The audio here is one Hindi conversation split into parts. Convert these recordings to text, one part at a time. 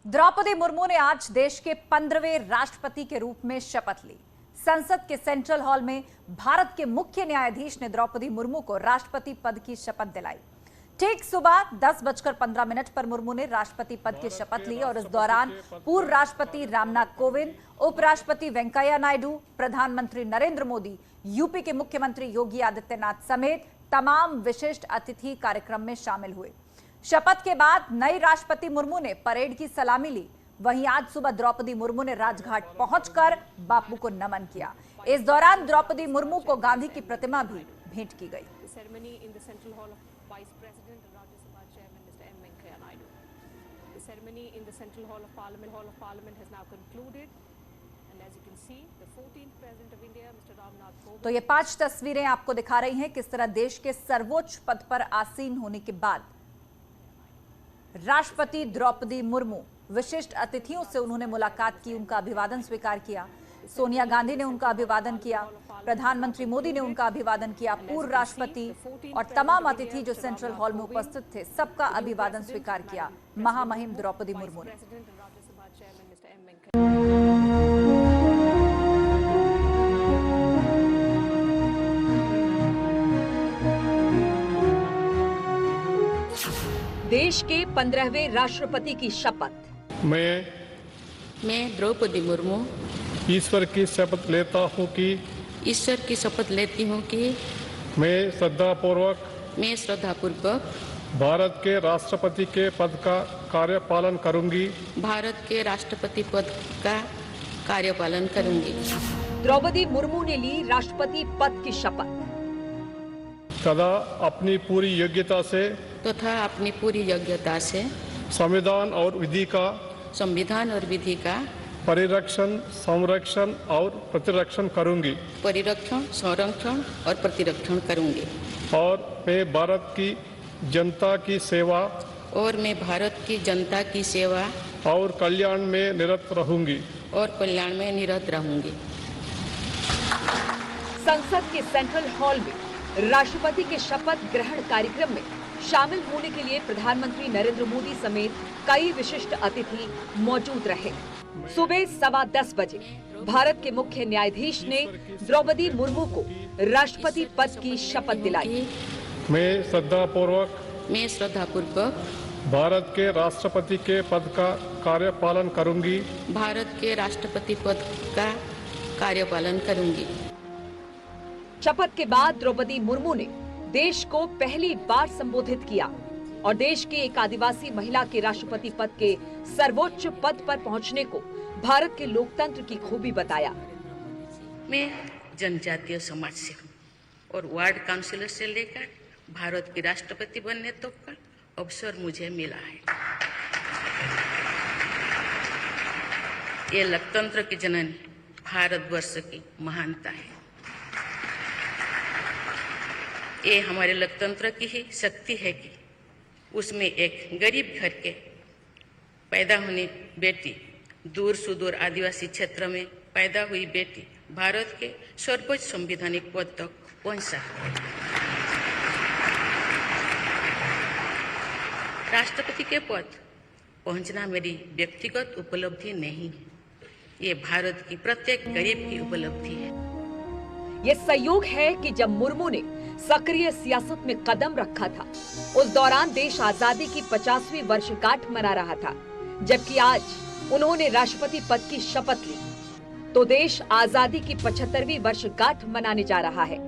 द्रौपदी मुर्मू ने आज देश के 15वें राष्ट्रपति के रूप में शपथ ली। संसद के सेंट्रल हॉल में भारत के मुख्य न्यायाधीश ने द्रौपदी मुर्मू को राष्ट्रपति पद की शपथ दिलाई। ठीक सुबह 10:15 पर मुर्मू ने राष्ट्रपति पद की शपथ ली और इस दौरान पूर्व राष्ट्रपति रामनाथ कोविंद, उपराष्ट्रपति वेंकैया नायडू, प्रधानमंत्री नरेंद्र मोदी, यूपी के मुख्यमंत्री योगी आदित्यनाथ समेत तमाम विशिष्ट अतिथि कार्यक्रम में शामिल हुए। शपथ के बाद नई राष्ट्रपति मुर्मू ने परेड की सलामी ली। वहीं आज सुबह द्रौपदी मुर्मू ने राजघाट पहुंचकर बापू को नमन किया। इस दौरान द्रौपदी मुर्मू को गांधी की प्रतिमा भी भेंट की गई। तो ये 5 तस्वीरें आपको दिखा रही हैं किस तरह देश के सर्वोच्च पद पर आसीन होने के बाद राष्ट्रपति द्रौपदी मुर्मू विशिष्ट अतिथियों से उन्होंने मुलाकात की, उनका अभिवादन स्वीकार किया। सोनिया गांधी ने उनका अभिवादन किया, प्रधानमंत्री मोदी ने उनका अभिवादन किया, पूर्व राष्ट्रपति और तमाम अतिथि जो सेंट्रल हॉल में उपस्थित थे सबका अभिवादन स्वीकार किया महामहिम द्रौपदी मुर्मू ने। देश के 15वें राष्ट्रपति की शपथ। मैं द्रौपदी मुर्मू ईश्वर की शपथ लेता हूँ कि मैं श्रद्धापूर्वक भारत के राष्ट्रपति के पद का कार्यपालन करूंगी। द्रौपदी मुर्मू ने ली राष्ट्रपति पद की शपथ तथा अपनी पूरी योग्यता से संविधान और विधि का परिरक्षण, संरक्षण और प्रतिरक्षण करूंगी। और मैं भारत की जनता की सेवा और कल्याण में निरत रहूंगी। संसद के सेंट्रल हॉल में राष्ट्रपति के शपथ ग्रहण कार्यक्रम में शामिल होने के लिए प्रधानमंत्री नरेंद्र मोदी समेत कई विशिष्ट अतिथि मौजूद रहे। सुबह 10:15 बजे भारत के मुख्य न्यायाधीश ने द्रौपदी मुर्मू को राष्ट्रपति पद की शपथ दिलाई। मैं श्रद्धापूर्वक भारत के राष्ट्रपति के पद का कार्यपालन करूंगी। शपथ के बाद द्रौपदी मुर्मू ने देश को पहली बार संबोधित किया और देश की एक आदिवासी महिला के राष्ट्रपति पद के सर्वोच्च पद पर पहुंचने को भारत के लोकतंत्र की खूबी बताया। मैं जनजातीय समाज से हूँ और वार्ड काउंसिलर से लेकर भारत की राष्ट्रपति बनने तक का अवसर मुझे मिला है। ये लोकतंत्र की जननी भारतवर्ष की महानता है। ये हमारे लोकतंत्र की ही शक्ति है कि उसमें एक गरीब घर के पैदा होने बेटी, दूर सुदूर आदिवासी क्षेत्र में पैदा हुई बेटी भारत के सर्वोच्च संवैधानिक पद तक पहुंचा। राष्ट्रपति के पद पहुंचना मेरी व्यक्तिगत उपलब्धि नहीं है, ये भारत की प्रत्येक गरीब की उपलब्धि है। ये संयोग है कि जब मुर्मू ने सक्रिय सियासत में कदम रखा था उस दौरान देश आजादी की 50वीं वर्षगांठ मना रहा था, जबकि आज उन्होंने राष्ट्रपति पद की शपथ ली तो देश आजादी की 75वीं वर्षगांठ मनाने जा रहा है।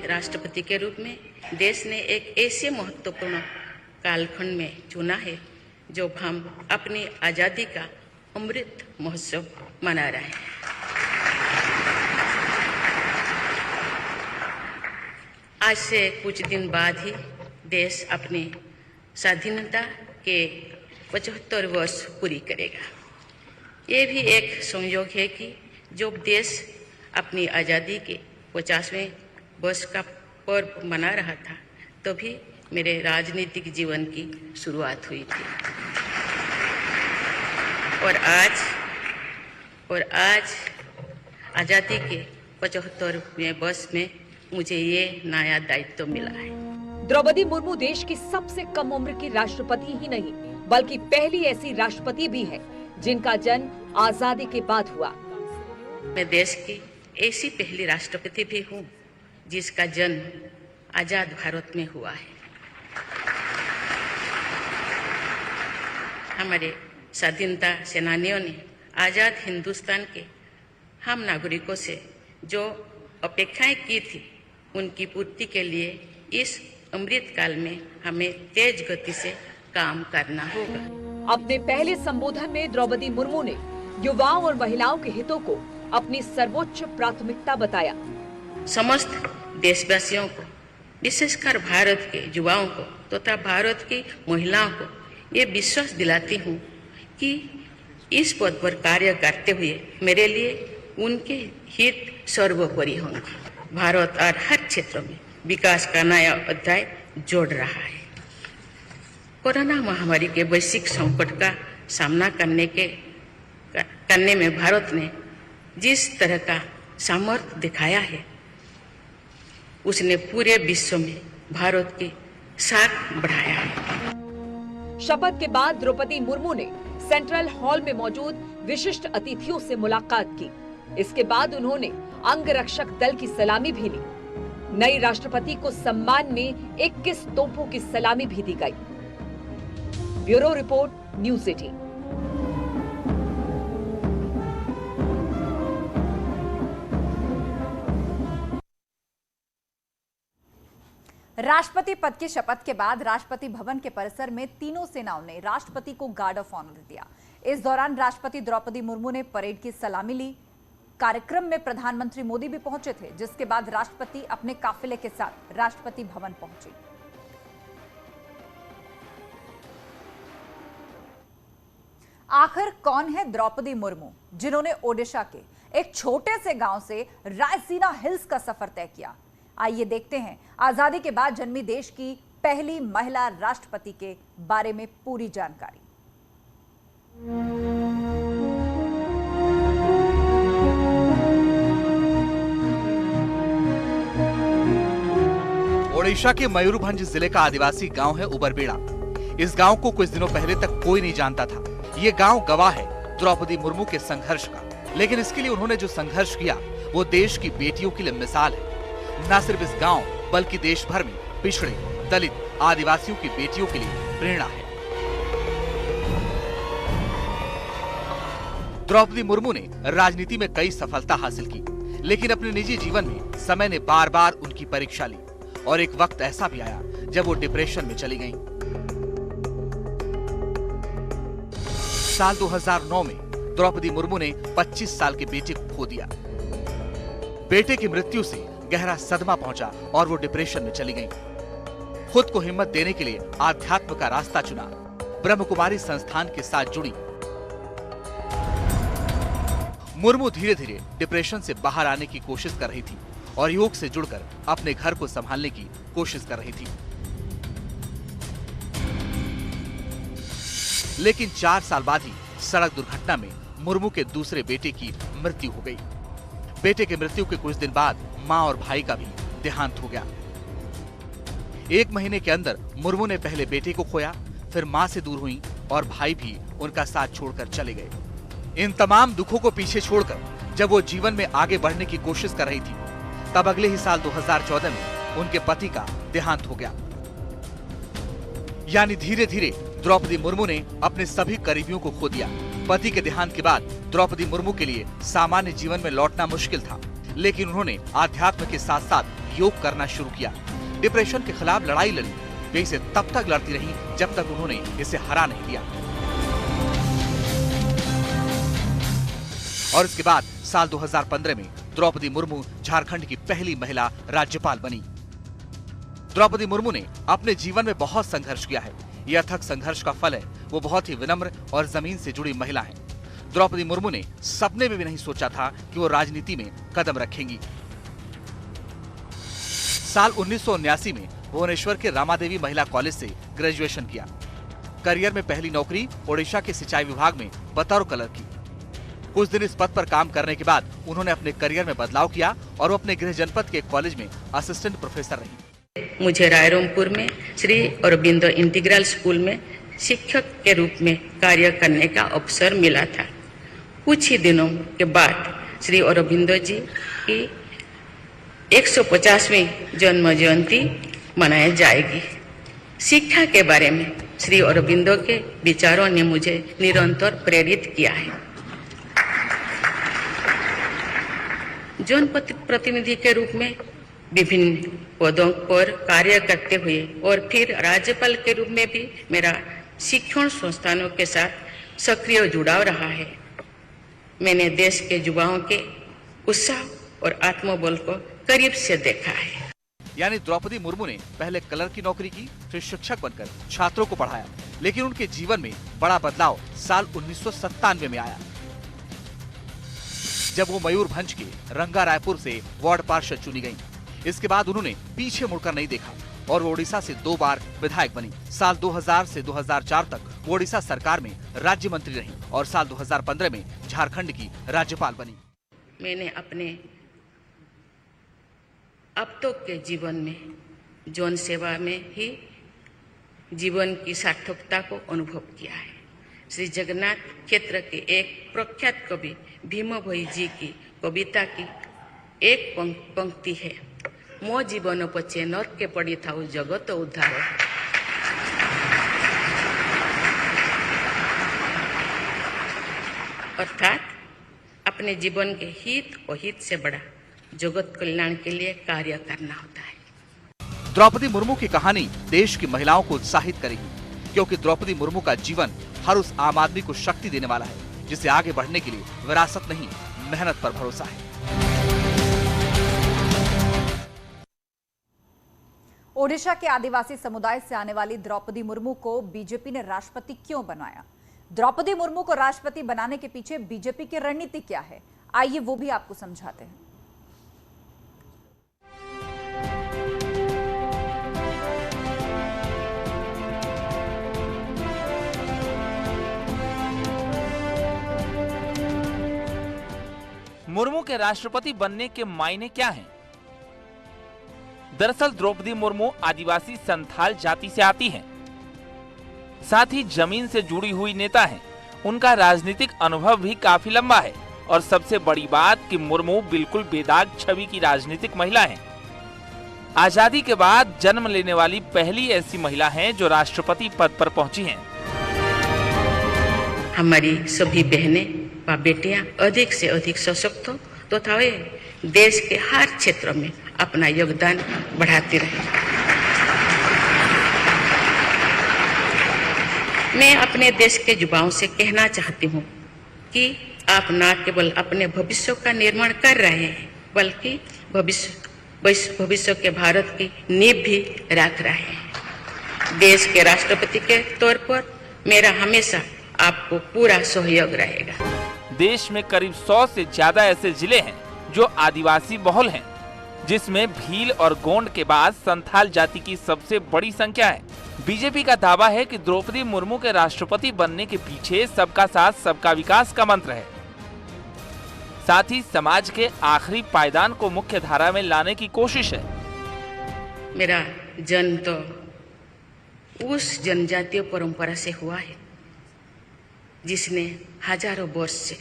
राष्ट्रपति के रूप में देश ने एक ऐसे महत्वपूर्ण कालखंड में चुना है जो हम अपनी आजादी का अमृत महोत्सव मना रहे हैं। आज से कुछ दिन बाद ही देश अपनी स्वाधीनता के 75 वर्ष पूरी करेगा। ये भी एक संयोग है कि जब देश अपनी आज़ादी के 50वें वर्ष का पर्व मना रहा था तभी मेरे राजनीतिक जीवन की शुरुआत हुई थी। और आज आज़ादी के 75वें वर्ष में मुझे ये नया दायित्व मिला है। द्रौपदी मुर्मू देश की सबसे कम उम्र की राष्ट्रपति ही नहीं बल्कि पहली ऐसी राष्ट्रपति भी है जिनका जन्म आजादी के बाद हुआ। मैं देश की ऐसी पहली राष्ट्रपति भी हूँ जिसका जन्म आजाद भारत में हुआ है। हमारे स्वाधीनता सेनानियों ने आजाद हिंदुस्तान के हम नागरिकों से जो अपेक्षाएं की थी उनकी पूर्ति के लिए इस अमृत काल में हमें तेज गति से काम करना होगा। अपने पहले संबोधन में द्रौपदी मुर्मू ने युवाओं और महिलाओं के हितों को अपनी सर्वोच्च प्राथमिकता बताया। समस्त देशवासियों को, विशेषकर भारत के युवाओं को तथा भारत की महिलाओं को ये विश्वास दिलाती हूँ कि इस पद पर कार्य करते हुए मेरे लिए उनके हित सर्वोपरि होंगे। भारत और हर क्षेत्र में विकास का नया अध्याय जोड़ रहा है। कोरोना महामारी के वैश्विक संकट का सामना करने में भारत ने जिस तरह का सामर्थ्य दिखाया है उसने पूरे विश्व में भारत की साख बढ़ाया है। शपथ के बाद द्रौपदी मुर्मू ने सेंट्रल हॉल में मौजूद विशिष्ट अतिथियों से मुलाकात की। इसके बाद उन्होंने अंगरक्षक दल की सलामी भी ली। नई राष्ट्रपति को सम्मान में 21 तोपों की सलामी भी दी गई। Bureau report, news 18। राष्ट्रपति पद की शपथ के बाद राष्ट्रपति भवन के परिसर में तीनों सेनाओं ने राष्ट्रपति को गार्ड ऑफ ऑनर दिया। इस दौरान राष्ट्रपति द्रौपदी मुर्मू ने परेड की सलामी ली। कार्यक्रम में प्रधानमंत्री मोदी भी पहुंचे थे, जिसके बाद राष्ट्रपति अपने काफिले के साथ राष्ट्रपति भवन पहुंचे। आखिर कौन है द्रौपदी मुर्मू, जिन्होंने ओडिशा के एक छोटे से गांव से रायसीना हिल्स का सफर तय किया? आइए देखते हैं आजादी के बाद जन्मी देश की पहली महिला राष्ट्रपति के बारे में पूरी जानकारी। ओडिशा के मयूरभंज जिले का आदिवासी गांव है उबरबेड़ा। इस गांव को कुछ दिनों पहले तक कोई नहीं जानता था। ये गांव गवाह है द्रौपदी मुर्मू के संघर्ष का, लेकिन इसके लिए उन्होंने जो संघर्ष किया वो देश की बेटियों के लिए मिसाल है। न सिर्फ इस गांव बल्कि देश भर में पिछड़े, दलित, आदिवासियों की बेटियों के लिए प्रेरणा है। द्रौपदी मुर्मू ने राजनीति में कई सफलता हासिल की, लेकिन अपने निजी जीवन में समय ने बार बार उनकी परीक्षा ली और एक वक्त ऐसा भी आया जब वो डिप्रेशन में चली गईं। साल 2009 में द्रौपदी मुर्मू ने 25 साल के बेटे को खो दिया। बेटे की मृत्यु से गहरा सदमा पहुंचा और वो डिप्रेशन में चली गईं। खुद को हिम्मत देने के लिए आध्यात्म का रास्ता चुना, ब्रह्म कुमारी संस्थान के साथ जुड़ी। मुर्मू धीरे धीरे डिप्रेशन से बाहर आने की कोशिश कर रही थी और योग से जुड़कर अपने घर को संभालने की कोशिश कर रही थी। लेकिन 4 साल बाद ही सड़क दुर्घटना में मुर्मू के दूसरे बेटे की मृत्यु हो गई। बेटे की मृत्यु के कुछ दिन बाद मां और भाई का भी देहांत हो गया। 1 महीने के अंदर मुर्मू ने पहले बेटे को खोया, फिर मां से दूर हुई और भाई भी उनका साथ छोड़कर चले गए। इन तमाम दुखों को पीछे छोड़कर जब वो जीवन में आगे बढ़ने की कोशिश कर रही थी, तब अगले ही साल 2014 में उनके पति का देहांत हो गया। यानी धीरे धीरे द्रौपदी मुर्मू ने अपने सभी करीबियों को खो दिया। पति के देहांत के बाद द्रौपदी मुर्मू के लिए सामान्य जीवन में लौटना मुश्किल था, लेकिन उन्होंने आध्यात्म के साथ साथ योग करना शुरू किया। डिप्रेशन के खिलाफ लड़ाई लड़ी। वे इसे तब तक लड़ती रही जब तक उन्होंने इसे हरा नहीं दिया। और इसके बाद साल 2015 में द्रौपदी मुर्मू झारखंड की पहली महिला राज्यपाल बनी। द्रौपदी मुर्मू ने अपने जीवन में बहुत संघर्ष किया है। यह अथक संघर्ष का फल है वो बहुत ही विनम्र और जमीन से जुड़ी महिला है। द्रौपदी मुर्मू ने सपने में भी नहीं सोचा था कि वो राजनीति में कदम रखेंगी। साल 1979 में भुवनेश्वर के रामादेवी महिला कॉलेज से ग्रेजुएशन किया। करियर में पहली नौकरी ओडिशा के सिंचाई विभाग में बतौर क्लर्क की। कुछ दिन इस पद पर काम करने के बाद उन्होंने अपने करियर में बदलाव किया और वो अपने गृह जनपद के एक कॉलेज में असिस्टेंट प्रोफेसर रही। मुझे रायरंगपुर में श्री अरबिंदो इंटीग्रल स्कूल में शिक्षक के रूप में कार्य करने का अवसर मिला था। कुछ ही दिनों के बाद श्री अरबिंदो जी की 150वीं जन्म जयंती मनाई जाएगी। शिक्षा के बारे में श्री अरबिंदो के विचारों ने मुझे निरंतर प्रेरित किया है। जनप्रतिनिधि के रूप में विभिन्न पदों पर कार्य करते हुए और फिर राज्यपाल के रूप में भी मेरा शिक्षण संस्थानों के साथ सक्रिय जुड़ाव रहा है। मैंने देश के युवाओं के उत्साह और आत्मबल को करीब से देखा है। यानी द्रौपदी मुर्मू ने पहले कलर की नौकरी की, फिर शिक्षक बनकर छात्रों को पढ़ाया, लेकिन उनके जीवन में बड़ा बदलाव साल 1997 में आया, जब वो मयूरभंज के रंगा रायपुर से वार्ड पार्षद चुनी गईं। इसके बाद उन्होंने पीछे मुड़कर नहीं देखा और वो ओडिशा से 2 बार विधायक बनी। साल 2000 से 2004 तक वो ओडिशा सरकार में राज्य मंत्री रही और साल 2015 में झारखंड की राज्यपाल बनी। मैंने अपने अब तक के जीवन में जन सेवा में ही जीवन की सार्थकता को अनुभव किया है। श्री जगन्नाथ क्षेत्र के एक प्रख्यात कवि भीम भोई जी की कविता की एक पंक्ति है, मो जीवन पछे नर्क के पड़ी था जगत उद्धार। अर्थात अपने जीवन के हित और हित से बड़ा जगत कल्याण के लिए कार्य करना होता है। द्रौपदी मुर्मू की कहानी देश की महिलाओं को उत्साहित करेगी, क्योंकि द्रौपदी मुर्मू का जीवन हर उस आम आदमी को शक्ति देने वाला है जिसे आगे बढ़ने के लिए विरासत नहीं, मेहनत पर भरोसा है। ओडिशा के आदिवासी समुदाय से आने वाली द्रौपदी मुर्मू को बीजेपी ने राष्ट्रपति क्यों बनाया? द्रौपदी मुर्मू को राष्ट्रपति बनाने के पीछे बीजेपी की रणनीति क्या है? आइए वो भी आपको समझाते हैं। मुर्मू के राष्ट्रपति बनने के मायने क्या हैं? दरअसल द्रौपदी मुर्मू आदिवासी संथाल जाति से आती हैं, साथ ही जमीन से जुड़ी हुई नेता हैं। उनका राजनीतिक अनुभव भी काफी लंबा है और सबसे बड़ी बात कि मुर्मू बिल्कुल बेदाग छवि की राजनीतिक महिला हैं। आजादी के बाद जन्म लेने वाली पहली ऐसी महिला हैं जो राष्ट्रपति पद पर पहुंची हैं। हमारी सभी बहनें व बेटियां अधिक से अधिक सशक्त हो तथा वे देश के हर क्षेत्र में अपना योगदान बढ़ाती रहे। मैं अपने देश के युवाओं से कहना चाहती हूँ कि आप न केवल अपने भविष्य का निर्माण कर रहे हैं, बल्कि भविष्य के भारत की नींव भी रख रहे हैं। देश के राष्ट्रपति के तौर पर मेरा हमेशा आपको पूरा सहयोग रहेगा। देश में करीब 100 से ज्यादा ऐसे जिले हैं जो आदिवासी बहुल हैं, जिसमें भील और गोंड के बाद संथाल जाति की सबसे बड़ी संख्या है। बीजेपी का दावा है कि द्रौपदी मुर्मू के राष्ट्रपति बनने के पीछे सबका साथ सबका विकास का मंत्र है। साथ ही समाज के आखिरी पायदान को मुख्य धारा में लाने की कोशिश है। मेरा जन्म तो उस जनजातीय परंपरा से हुआ है जिसने हजारों वर्ष से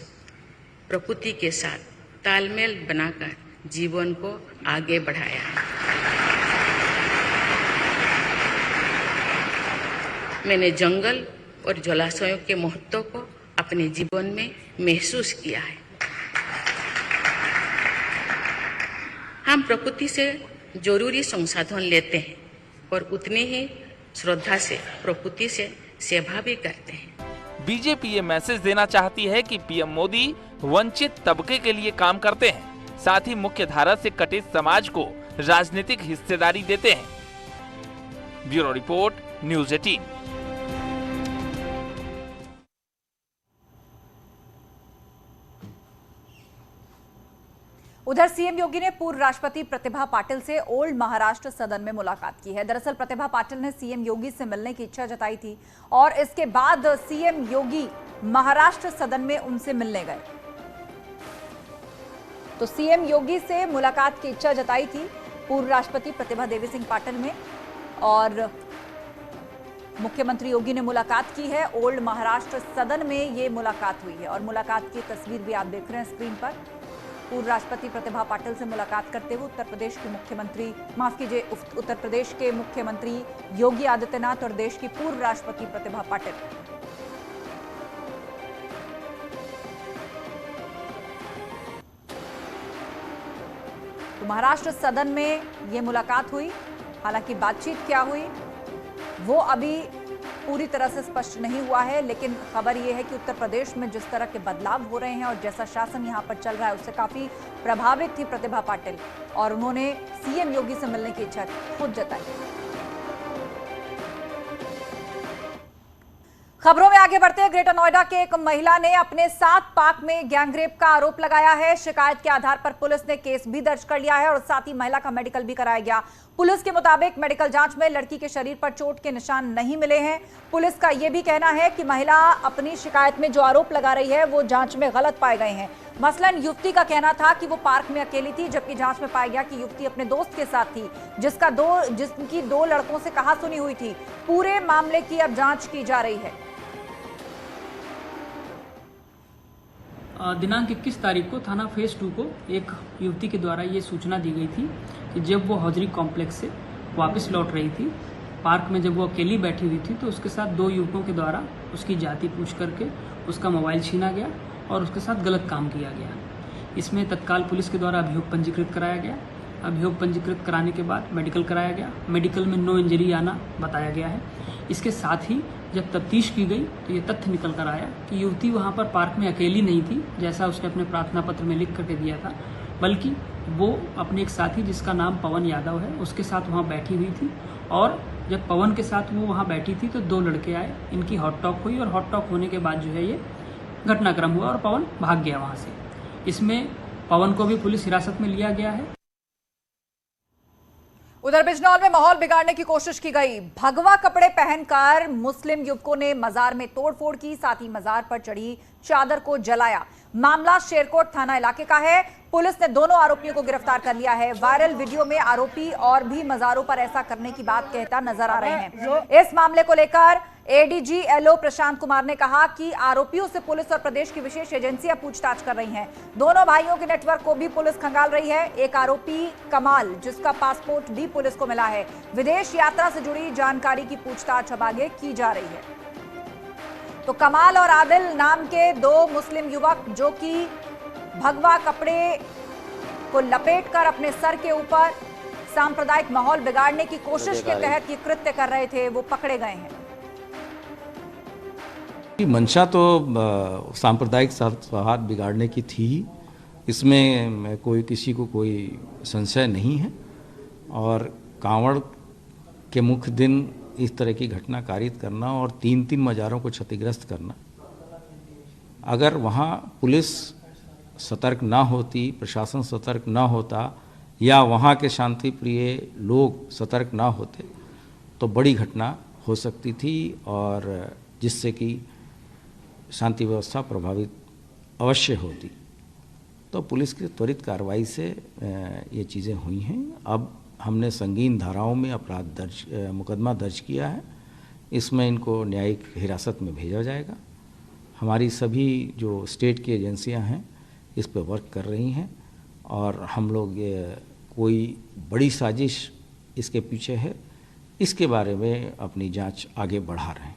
प्रकृति के साथ तालमेल बनाकर जीवन को आगे बढ़ाया है। मैंने जंगल और जलाशयों के महत्व को अपने जीवन में महसूस किया है। हम प्रकृति से जरूरी संसाधन लेते हैं और उतनी ही श्रद्धा से प्रकृति से सेवा भी करते हैं। बीजेपी ये मैसेज देना चाहती है कि पीएम मोदी वंचित तबके के लिए काम करते हैं, साथ ही मुख्य धारा से कटे समाज को राजनीतिक हिस्सेदारी देते हैं। Bureau report, news 18। उधर सीएम योगी ने पूर्व राष्ट्रपति प्रतिभा पाटिल से ओल्ड महाराष्ट्र सदन में मुलाकात की है। दरअसल प्रतिभा पाटिल ने सीएम योगी से मिलने की इच्छा जताई थी और इसके बाद सीएम योगी महाराष्ट्र सदन में उनसे मिलने गए। तो सीएम योगी से मुलाकात की इच्छा जताई थी पूर्व राष्ट्रपति प्रतिभा देवी सिंह पाटिल में और मुख्यमंत्री योगी ने मुलाकात की है। ओल्ड महाराष्ट्र सदन में ये मुलाकात हुई है और मुलाकात की तस्वीर भी आप देख रहे हैं स्क्रीन पर। पूर्व राष्ट्रपति प्रतिभा पाटिल से मुलाकात करते हुए उत्तर प्रदेश के मुख्यमंत्री योगी आदित्यनाथ और देश की पूर्व राष्ट्रपति प्रतिभा पाटिल। तो महाराष्ट्र सदन में ये मुलाकात हुई। हालांकि बातचीत क्या हुई वो अभी पूरी तरह से स्पष्ट नहीं हुआ है, लेकिन खबर यह है कि उत्तर प्रदेश में जिस तरह के बदलाव हो रहे हैं और जैसा शासन यहां पर चल रहा है उससे काफी प्रभावित थी प्रतिभा पाटिल और उन्होंने सीएम योगी से मिलने की इच्छा खुद जताई। खबरों में आगे बढ़ते हैं। ग्रेटर नोएडा के एक महिला ने अपने साथ पार्क में गैंगरेप का आरोप लगाया है। शिकायत के आधार पर पुलिस ने केस भी दर्ज कर लिया है और साथ ही महिला का मेडिकल भी कराया गया। पुलिस के मुताबिक मेडिकल जांच में लड़की के शरीर पर चोट के निशान नहीं मिले हैं। पुलिस का यह भी कहना है कि महिला अपनी शिकायत में जो आरोप लगा रही है वो जांच में गलत पाए गए हैं। मसलन युवती का कहना था कि वो पार्क में अकेली थी, जबकि जांच में पाया गया कि युवती अपने दोस्त के साथ थी जिसकी 2 लड़कों से कहासुनी हुई थी। पूरे मामले की अब जांच की जा रही है। दिनांक 21 तारीख को थाना फेज 2 को एक युवती के द्वारा ये सूचना दी गई थी कि जब वो हौजरी कॉम्प्लेक्स से वापस लौट रही थी, पार्क में जब वो अकेली बैठी हुई थी तो उसके साथ 2 युवकों के द्वारा उसकी जाति पूछ करके उसका मोबाइल छीना गया और उसके साथ गलत काम किया गया। इसमें तत्काल पुलिस के द्वारा अभियोग पंजीकृत कराया गया। अभियोग पंजीकृत कराने के बाद मेडिकल कराया गया। मेडिकल में नो इंजरी आना बताया गया है। इसके साथ ही जब तफ्तीश की गई तो ये तथ्य निकल कर आया कि युवती वहाँ पर पार्क में अकेली नहीं थी जैसा उसने अपने प्रार्थना पत्र में लिख करके दिया था, बल्कि वो अपने एक साथी जिसका नाम पवन यादव है उसके साथ वहाँ बैठी हुई थी। और जब पवन के साथ वो वहाँ बैठी थी तो 2 लड़के आए, इनकी हॉट टॉक हुई और हॉट टॉक होने के बाद जो है ये घटनाक्रम हुआ और पवन भाग गया वहाँ से। इसमें पवन को भी पुलिस हिरासत में लिया गया है। उधर बिजनौर में माहौल बिगाड़ने की कोशिश की गई। भगवा कपड़े पहनकर मुस्लिम युवकों ने मजार में तोड़फोड़ की, साथ ही मजार पर चढ़ी चादर को जलाया। मामला शेरकोट थाना इलाके का है। पुलिस ने दोनों आरोपियों को गिरफ्तार कर लिया है। वायरल वीडियो में आरोपी और भी मजारों पर ऐसा करने की बात कहता नजर आ रहे हैं। इस मामले को लेकर एडीजी एलओ प्रशांत कुमार ने कहा कि आरोपियों से पुलिस और प्रदेश की विशेष एजेंसियां पूछताछ कर रही हैं। दोनों भाइयों के नेटवर्क को भी पुलिस खंगाल रही है। एक आरोपी कमाल, जिसका पासपोर्ट भी पुलिस को मिला है, विदेश यात्रा से जुड़ी जानकारी की पूछताछ अब आगे की जा रही है। तो कमाल और आदिल नाम के 2 मुस्लिम युवक जो कि भगवा कपड़े को लपेटकर अपने सर के ऊपर सांप्रदायिक माहौल बिगाड़ने की कोशिश के तहत ये कृत्य कर रहे थे, वो पकड़े गए हैं। मंशा तो सांप्रदायिक सौहार्द बिगाड़ने की थी ही, इसमें किसी को कोई संशय नहीं है। और कांवड़ के मुख्य दिन इस तरह की घटना कारित करना और 3 मज़ारों को क्षतिग्रस्त करना, अगर वहाँ पुलिस सतर्क ना होती, प्रशासन सतर्क ना होता या वहाँ के शांति प्रिय लोग सतर्क ना होते तो बड़ी घटना हो सकती थी और जिससे कि शांति व्यवस्था प्रभावित अवश्य होती। तो पुलिस की त्वरित कार्रवाई से ये चीज़ें हुई हैं। अब हमने संगीन धाराओं में मुकदमा दर्ज किया है। इसमें इनको न्यायिक हिरासत में भेजा जाएगा। हमारी सभी जो स्टेट की एजेंसियां हैं इस पर वर्क कर रही हैं और हम लोग कोई बड़ी साजिश इसके पीछे है इसके बारे में अपनी जांच आगे बढ़ा रहे हैं।